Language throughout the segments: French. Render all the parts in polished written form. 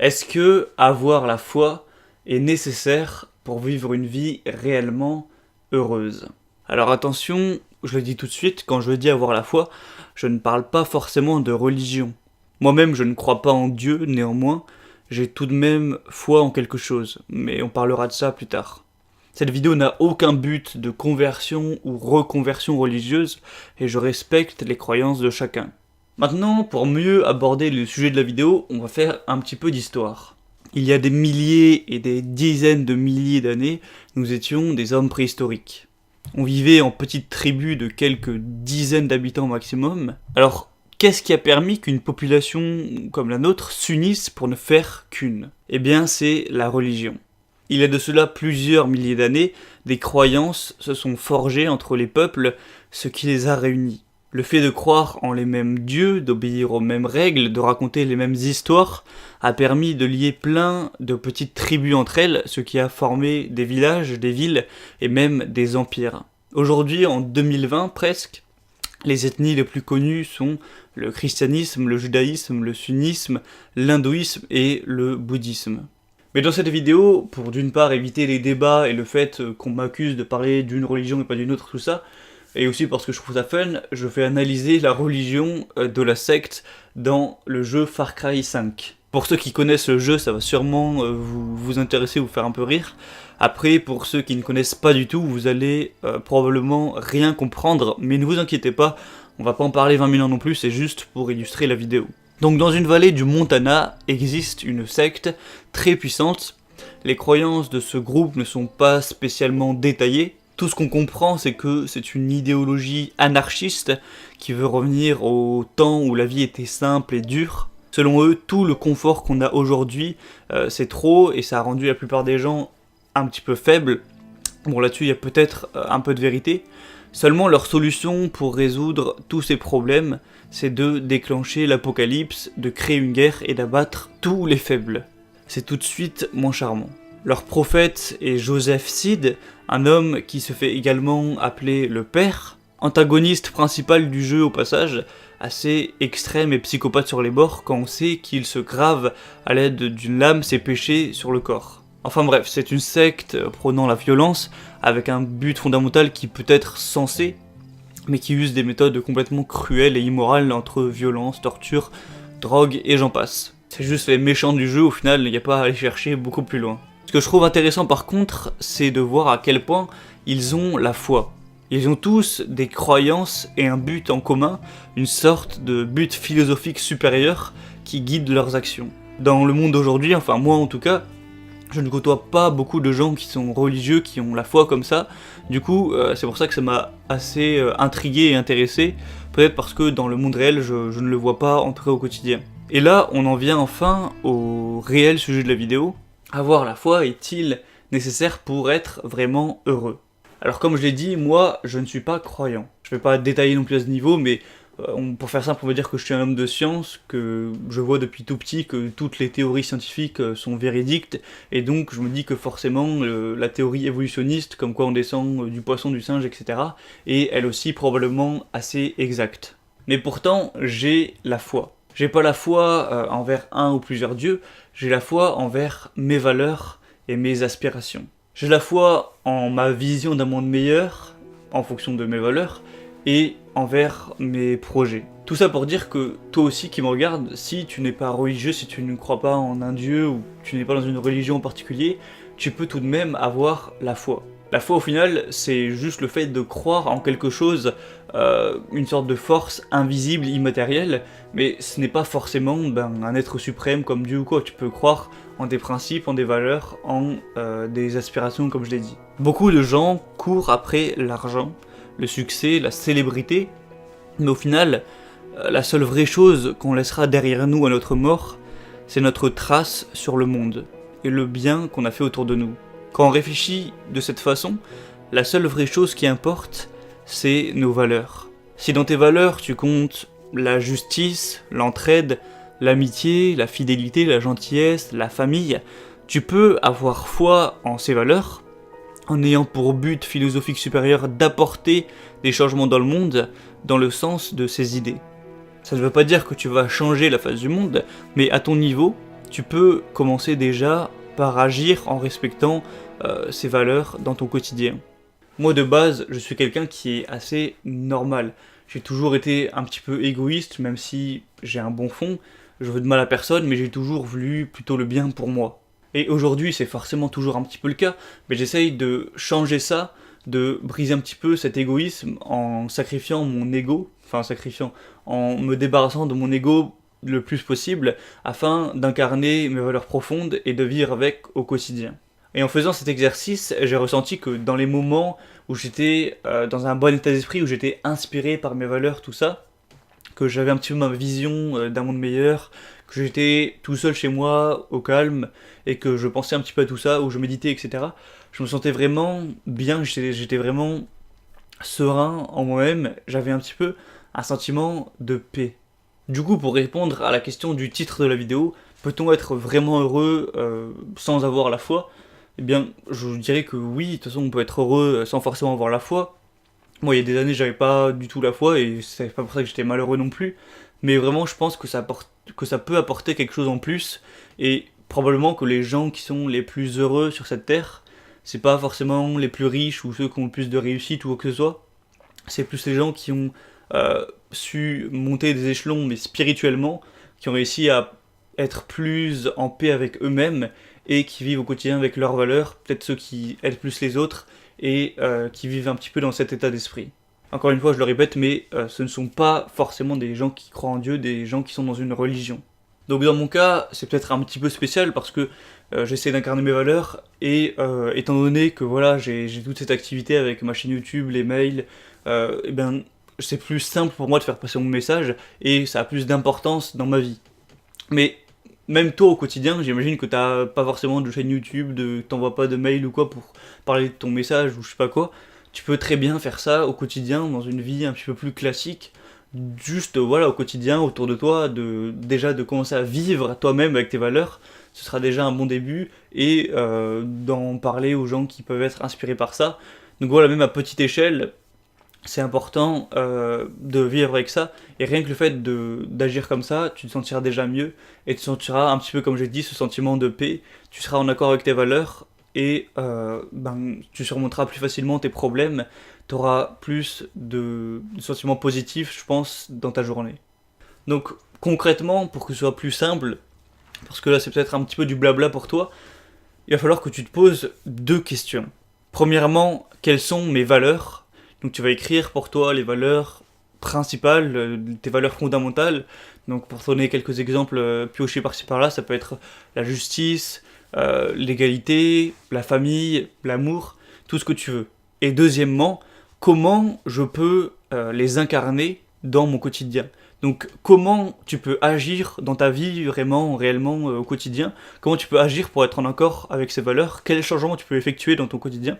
Est-ce que avoir la foi est nécessaire pour vivre une vie réellement heureuse? Alors attention, je le dis tout de suite, quand je dis avoir la foi, je ne parle pas forcément de religion. Moi-même, je ne crois pas en Dieu, néanmoins, j'ai tout de même foi en quelque chose, mais on parlera de ça plus tard. Cette vidéo n'a aucun but de conversion ou reconversion religieuse, et je respecte les croyances de chacun. Maintenant, pour mieux aborder le sujet de la vidéo, on va faire un petit peu d'histoire. Il y a des milliers et des dizaines de milliers d'années, nous étions des hommes préhistoriques. On vivait en petites tribus de quelques dizaines d'habitants maximum. Alors, qu'est-ce qui a permis qu'une population comme la nôtre s'unisse pour ne faire qu'une? Eh bien, c'est la religion. Il y a de cela plusieurs milliers d'années, des croyances se sont forgées entre les peuples, ce qui les a réunis. Le fait de croire en les mêmes dieux, d'obéir aux mêmes règles, de raconter les mêmes histoires, a permis de lier plein de petites tribus entre elles, ce qui a formé des villages, des villes et même des empires. Aujourd'hui, en 2020 presque, les ethnies les plus connues sont le christianisme, le judaïsme, le sunnisme, l'hindouisme et le bouddhisme. Mais dans cette vidéo, pour d'une part éviter les débats et le fait qu'on m'accuse de parler d'une religion et pas d'une autre, tout ça, et aussi parce que je trouve ça fun, je vais analyser la religion de la secte dans le jeu Far Cry 5. Pour ceux qui connaissent le jeu, ça va sûrement vous intéresser, vous faire un peu rire. Après, pour ceux qui ne connaissent pas du tout, vous allez probablement rien comprendre, mais ne vous inquiétez pas, on va pas en parler 20 000 ans non plus, c'est juste pour illustrer la vidéo. Donc dans une vallée du Montana existe une secte très puissante. Les croyances de ce groupe ne sont pas spécialement détaillées. Tout ce qu'on comprend, c'est que c'est une idéologie anarchiste qui veut revenir au temps où la vie était simple et dure. Selon eux, tout le confort qu'on a aujourd'hui, c'est trop et ça a rendu la plupart des gens un petit peu faibles. Bon, là-dessus, il y a peut-être un peu de vérité. Seulement, leur solution pour résoudre tous ces problèmes, c'est de déclencher l'apocalypse, de créer une guerre et d'abattre tous les faibles. C'est tout de suite moins charmant. Leur prophète est Joseph Seed, un homme qui se fait également appeler le Père, antagoniste principal du jeu au passage, assez extrême et psychopathe sur les bords quand on sait qu'il se grave à l'aide d'une lame ses péchés sur le corps. Enfin bref, c'est une secte prônant la violence, avec un but fondamental qui peut être sensé, mais qui use des méthodes complètement cruelles et immorales entre violence, torture, drogue et j'en passe. C'est juste les méchants du jeu, au final, il n'y a pas à aller chercher beaucoup plus loin. Ce que je trouve intéressant par contre, c'est de voir à quel point ils ont la foi. Ils ont tous des croyances et un but en commun, une sorte de but philosophique supérieur qui guide leurs actions. Dans le monde d'aujourd'hui, enfin moi en tout cas, je ne côtoie pas beaucoup de gens qui sont religieux, qui ont la foi comme ça. Du coup, c'est pour ça que ça m'a assez intrigué et intéressé, peut-être parce que dans le monde réel, je ne le vois pas entrer au quotidien. Et là, on en vient enfin au réel sujet de la vidéo. Avoir la foi est-il nécessaire pour être vraiment heureux? Alors comme je l'ai dit, moi je ne suis pas croyant. Je vais pas détailler non plus à ce niveau, mais pour faire simple, on va dire que je suis un homme de science, que je vois depuis tout petit que toutes les théories scientifiques sont véridiques, et donc je me dis que forcément la théorie évolutionniste, comme quoi on descend du poisson, du singe, etc., est elle aussi probablement assez exacte. Mais pourtant, j'ai la foi. J'ai pas la foi envers un ou plusieurs dieux, j'ai la foi envers mes valeurs et mes aspirations. J'ai la foi en ma vision d'un monde meilleur, en fonction de mes valeurs, et envers mes projets. Tout ça pour dire que toi aussi qui me regardes, si tu n'es pas religieux, si tu ne crois pas en un dieu, ou tu n'es pas dans une religion en particulier, tu peux tout de même avoir la foi. La foi au final, c'est juste le fait de croire en quelque chose, une sorte de force invisible, immatérielle, mais ce n'est pas forcément un être suprême comme Dieu ou quoi. Tu peux croire en des principes, en des valeurs, en des aspirations comme je l'ai dit. Beaucoup de gens courent après l'argent, le succès, la célébrité, mais au final, la seule vraie chose qu'on laissera derrière nous à notre mort, c'est notre trace sur le monde, et le bien qu'on a fait autour de nous. Quand on réfléchit de cette façon, la seule vraie chose qui importe, c'est nos valeurs. Si dans tes valeurs tu comptes la justice, l'entraide, l'amitié, la fidélité, la gentillesse, la famille, tu peux avoir foi en ces valeurs, en ayant pour but philosophique supérieur d'apporter des changements dans le monde, dans le sens de ces idées. Ça ne veut pas dire que tu vas changer la face du monde, mais à ton niveau, tu peux commencer déjà par agir en respectant ces valeurs dans ton quotidien. Moi de base, je suis quelqu'un qui est assez normal. J'ai toujours été un petit peu égoïste, même si j'ai un bon fond. Je veux de mal à personne, mais j'ai toujours voulu plutôt le bien pour moi. Et aujourd'hui, c'est forcément toujours un petit peu le cas, mais j'essaye de changer ça, de briser un petit peu cet égoïsme en sacrifiant mon ego, en me débarrassant de mon ego le plus possible, afin d'incarner mes valeurs profondes et de vivre avec au quotidien. Et en faisant cet exercice, j'ai ressenti que dans les moments où j'étais dans un bon état d'esprit, où j'étais inspiré par mes valeurs, tout ça, que j'avais un petit peu ma vision d'un monde meilleur, que j'étais tout seul chez moi, au calme, et que je pensais un petit peu à tout ça, où je méditais, etc. Je me sentais vraiment bien, j'étais vraiment serein en moi-même, j'avais un petit peu un sentiment de paix. Du coup, pour répondre à la question du titre de la vidéo, peut-on être vraiment heureux sans avoir la foi ? Eh bien, je dirais que oui, de toute façon, on peut être heureux sans forcément avoir la foi. Moi, il y a des années, j'avais pas du tout la foi, et c'est pas pour ça que j'étais malheureux non plus. Mais vraiment, je pense que ça peut apporter quelque chose en plus, et probablement que les gens qui sont les plus heureux sur cette terre, c'est pas forcément les plus riches ou ceux qui ont le plus de réussite ou quoi que ce soit. C'est plus les gens qui ont su monter des échelons, mais spirituellement, qui ont réussi à être plus en paix avec eux-mêmes et qui vivent au quotidien avec leurs valeurs, peut-être ceux qui aident plus les autres et qui vivent un petit peu dans cet état d'esprit. Encore une fois, je le répète, mais ce ne sont pas forcément des gens qui croient en Dieu, des gens qui sont dans une religion. Donc dans mon cas, c'est peut-être un petit peu spécial parce que j'essaie d'incarner mes valeurs et étant donné que voilà, j'ai toute cette activité avec ma chaîne YouTube, les mails, et ben c'est plus simple pour moi de faire passer mon message et ça a plus d'importance dans ma vie. Mais même toi au quotidien, j'imagine que t'as pas forcément de chaîne YouTube, t'envoies pas de mail ou quoi pour parler de ton message ou je sais pas quoi. Tu peux très bien faire ça au quotidien, dans une vie un petit peu plus classique, juste voilà au quotidien autour de toi, déjà de commencer à vivre toi-même avec tes valeurs, ce sera déjà un bon début et d'en parler aux gens qui peuvent être inspirés par ça. Donc voilà, même à petite échelle, c'est important de vivre avec ça, et rien que le fait d'agir comme ça, tu te sentiras déjà mieux, et tu sentiras un petit peu comme j'ai dit, ce sentiment de paix, tu seras en accord avec tes valeurs, et tu surmonteras plus facilement tes problèmes, tu auras plus de sentiments positifs, je pense, dans ta journée. Donc concrètement, pour que ce soit plus simple, parce que là c'est peut-être un petit peu du blabla pour toi, il va falloir que tu te poses 2 questions. Premièrement, quelles sont mes valeurs ? Donc tu vas écrire pour toi les valeurs principales, tes valeurs fondamentales. Donc pour te donner quelques exemples piochés par-ci par-là, ça peut être la justice, l'égalité, la famille, l'amour, tout ce que tu veux. Et deuxièmement, comment je peux les incarner dans mon quotidien. Donc comment tu peux agir dans ta vie réellement au quotidien, comment tu peux agir pour être en accord avec ces valeurs, quels changements tu peux effectuer dans ton quotidien,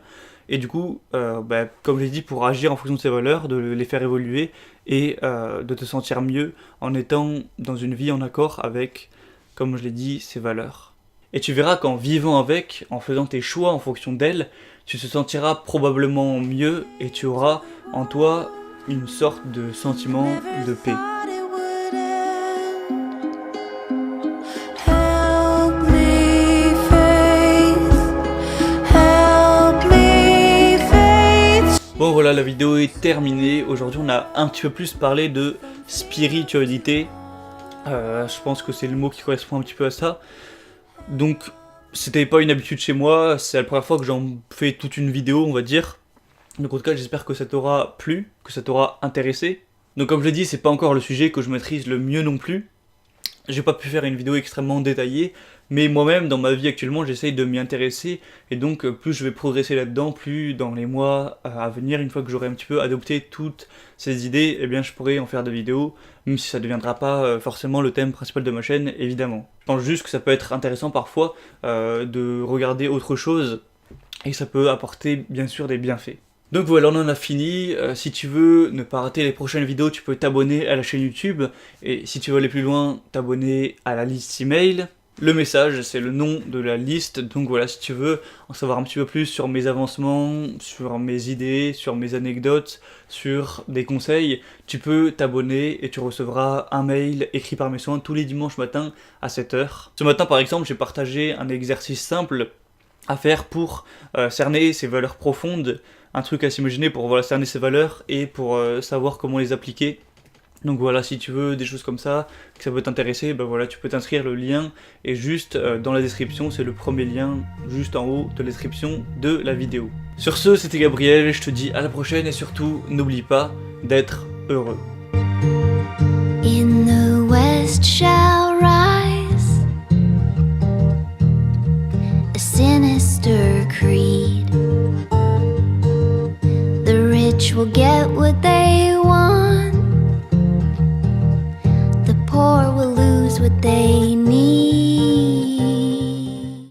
et du coup, comme je l'ai dit, pour agir en fonction de ces valeurs, de les faire évoluer et de te sentir mieux en étant dans une vie en accord avec, comme je l'ai dit, ces valeurs. Et tu verras qu'en vivant avec, en faisant tes choix en fonction d'elles, tu te sentiras probablement mieux et tu auras en toi une sorte de sentiment de paix. Bon voilà, la vidéo est terminée. Aujourd'hui on a un petit peu plus parlé de spiritualité. Je pense que c'est le mot qui correspond un petit peu à ça. Donc c'était pas une habitude chez moi, c'est la première fois que j'en fais toute une vidéo on va dire. Donc en tout cas j'espère que ça t'aura plu, que ça t'aura intéressé. Donc comme je l'ai dit, c'est pas encore le sujet que je maîtrise le mieux non plus. J'ai pas pu faire une vidéo extrêmement détaillée, mais moi-même dans ma vie actuellement j'essaye de m'y intéresser, et donc plus je vais progresser là-dedans, plus dans les mois à venir, une fois que j'aurai un petit peu adopté toutes ces idées, eh bien je pourrai en faire des vidéos, même si ça ne deviendra pas forcément le thème principal de ma chaîne, évidemment. Je pense juste que ça peut être intéressant parfois de regarder autre chose, et ça peut apporter bien sûr des bienfaits. Donc voilà, on en a fini. Si tu veux ne pas rater les prochaines vidéos, tu peux t'abonner à la chaîne YouTube. Et si tu veux aller plus loin, t'abonner à la liste email. Le message, c'est le nom de la liste, donc voilà, si tu veux en savoir un petit peu plus sur mes avancements, sur mes idées, sur mes anecdotes, sur des conseils, tu peux t'abonner et tu recevras un mail écrit par mes soins tous les dimanches matins à 7h. Ce matin par exemple, j'ai partagé un exercice simple à faire pour cerner ses valeurs profondes, un truc à s'imaginer pour voilà, cerner ses valeurs et pour savoir comment les appliquer. Donc voilà, si tu veux des choses comme ça, que ça peut t'intéresser, ben voilà, tu peux t'inscrire, le lien est juste dans la description, c'est le premier lien juste en haut de la description de la vidéo. Sur ce, c'était Gabriel, je te dis à la prochaine et surtout, n'oublie pas d'être heureux. In the west shall rise a sinister creed. The rich will get what they want, the poor will lose what they need.